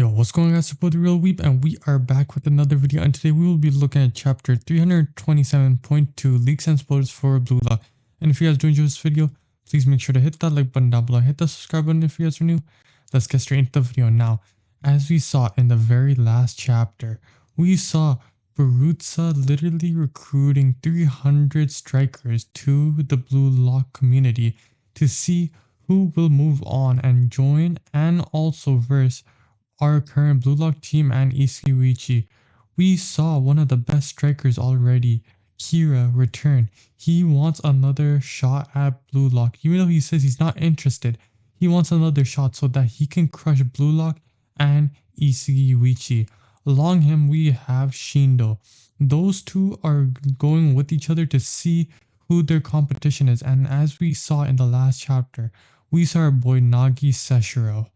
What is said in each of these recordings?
Yo, what's going on, support the real weep, and we are back with another video, and today we will be looking at chapter 327.2 leaks and spoilers for Blue Lock. And if you guys do enjoy this video, please make sure to hit that like button down below, hit the subscribe button if you guys are new. Let's get straight into the video now. As we saw in the very last chapter, we saw Barutza literally recruiting 300 strikers to the Blue Lock community to see who will move on and join, and also verse our current Blue Lock team and Isagi. We saw one of the best strikers already, Kira, return. He wants another shot at Blue Lock. Even though he says he's not interested, he wants another shot so that he can crush Blue Lock and Isagi. Along him, we have Shindo. Those two are going with each other to see who their competition is. And as we saw in the last chapter, we saw our boy Nagi Seshiro.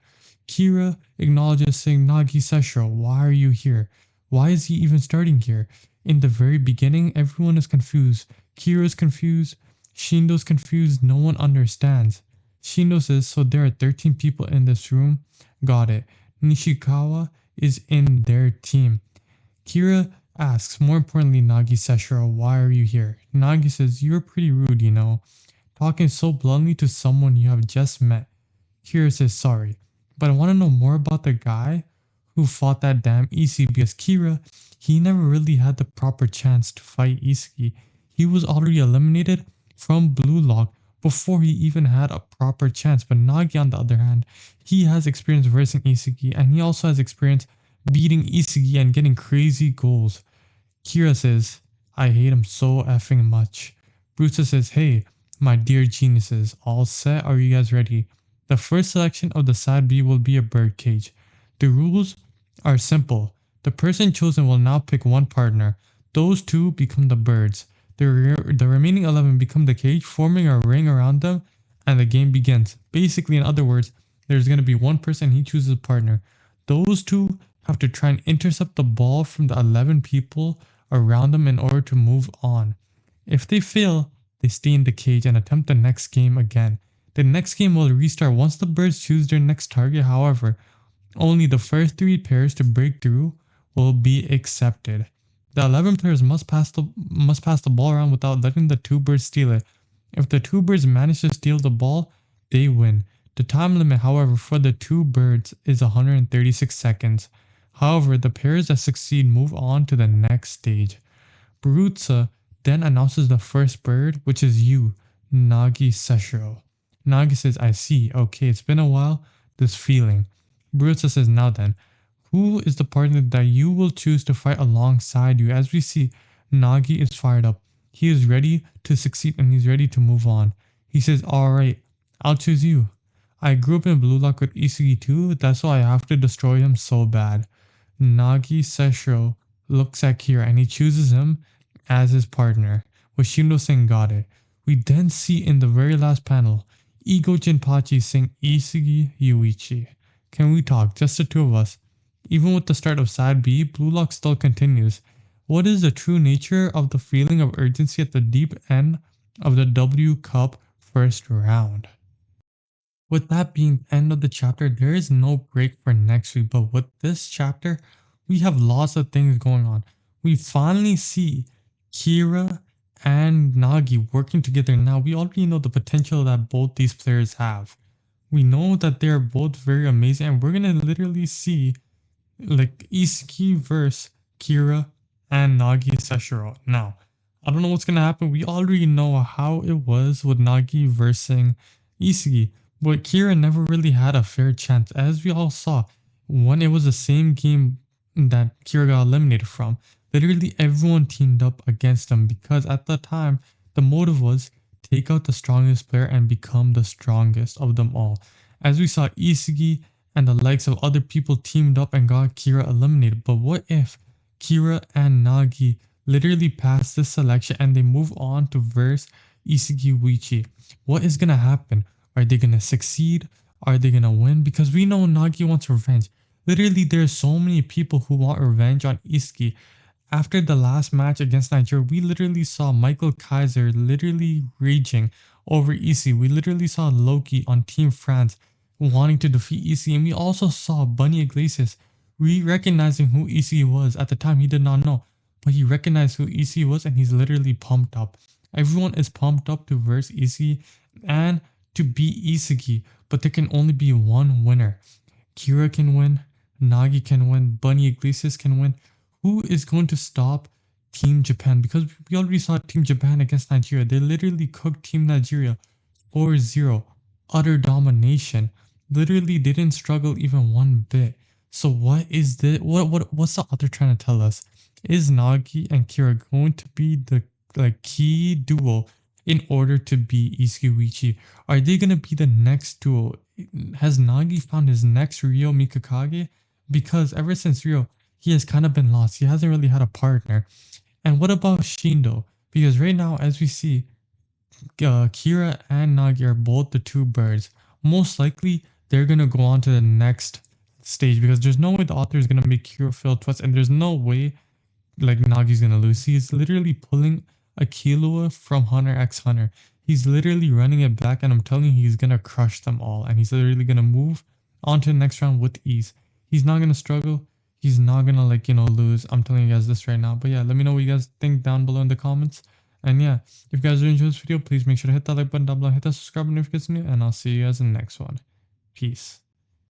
Kira acknowledges, saying, Nagi Seshiro, why are you here? Why is he even starting here? In the very beginning, everyone is confused. Kira's confused. Shindo's confused. No one understands. Shindo says, so there are 13 people in this room? Got it. Nishikawa is in their team. Kira asks, more importantly, Nagi Seshiro, why are you here? Nagi says, you're pretty rude, you know. Talking so bluntly to someone you have just met. Kira says, sorry, but I want to know more about the guy who fought that damn Isagi, because Kira, he never really had the proper chance to fight Isagi. He was already eliminated from Blue Lock before he even had a proper chance. But Nagi, on the other hand, he has experience versing Isagi, and he also has experience beating Isagi and getting crazy goals. Kira says, I hate him so effing much. Bruce says, hey, my dear geniuses, all set? Are you guys ready? The first selection of the side B will be a birdcage. The rules are simple. The person chosen will now pick one partner. Those two become the birds. The remaining 11 become the cage, forming a ring around them, and the game begins. Basically, in other words, there's going to be one person, he chooses a partner. Those two have to try and intercept the ball from the 11 people around them in order to move on. If they fail, they stay in the cage and attempt the next game again. The next game will restart once the birds choose their next target. However, only the first 3 pairs to break through will be accepted. The 11 players must pass the ball around without letting the 2 birds steal it. If the 2 birds manage to steal the ball, they win. The time limit, however, for the 2 birds is 136 seconds. However, the pairs that succeed move on to the next stage. Barutza then announces the first bird, which is you, Nagi Seshiro. Nagi says, I see. Okay, it's been a while. This feeling. Barutza says, now then, who is the partner that you will choose to fight alongside you? As we see, Nagi is fired up. He is ready to succeed and he's ready to move on. He says, alright, I'll choose you. I grew up in Blue Lock with Isagi too. That's why I have to destroy him so bad. Nagi Seshiro looks at Kira and he chooses him as his partner, with Shindo saying, got it. We then see in the very last panel, Ego Jinpachi saying, Isagi, Yoichi. Can we talk? Just the two of us. Even with the start of Side B, Blue Lock still continues. What is the true nature of the feeling of urgency at the deep end of the W Cup first round? With that being the end of the chapter, there is no break for next week, but with this chapter, we have lots of things going on. We finally see Kira and Nagi working together. Now, we already know the potential that both these players have. We know that they're both very amazing, and we're going to literally see like Isagi versus Kira and Nagi Seshiro. Now, I don't know what's going to happen. We already know how it was with Nagi versus Isagi, but Kira never really had a fair chance. As we all saw, when it was the same game that Kira got eliminated from, literally everyone teamed up against him because at the time, the motive was take out the strongest player and become the strongest of them all. As we saw, Isagi and the likes of other people teamed up and got Kira eliminated. But what if Kira and Nagi literally pass this selection and they move on to verse Isagi? What is gonna happen? Are they gonna succeed? Are they gonna win? Because we know Nagi wants revenge. Literally, there's so many people who want revenge on Isagi. After the last match against Nigeria, we literally saw Michael Kaiser literally raging over Isagi. We literally saw Loki on Team France wanting to defeat Isagi, and we also saw Bunny Iglesias recognizing who Isagi was. At the time, he did not know, but he recognized who Isagi was, and he's literally pumped up. Everyone is pumped up to verse Isagi and to beat Isagi, but there can only be one winner. Kira can win, Nagi can win, Bunny Iglesias can win. Who is going to stop Team Japan? Because we already saw Team Japan against Nigeria. They literally cooked Team Nigeria 4-0. Utter domination. Literally didn't struggle even one bit. So what is the what's the author trying to tell us? Is Nagi and Kira going to be the key duo in order to beat Yoichi? Are they gonna be the next duo? Has Nagi found his next Ryo Mikakage? Because ever since Ryo, he has kind of been lost. He hasn't really had a partner. And what about Shindo? Because right now, as we see, Kira and Nagi are both the two birds. Most likely, they're gonna go on to the next stage because there's no way the author is gonna make Kira fail twice, and there's no way like Nagi's gonna lose. He's literally pulling a Killua from Hunter x Hunter. He's literally running it back, and I'm telling you, he's gonna crush them all, and he's literally gonna move on to the next round with ease. He's not gonna struggle. He's not gonna lose. I'm telling you guys this right now. But yeah, let me know what you guys think down below in the comments. And yeah, if you guys really enjoyed this video, please make sure to hit that like button down below, hit that subscribe button if you guys are new, and I'll see you guys in the next one. Peace.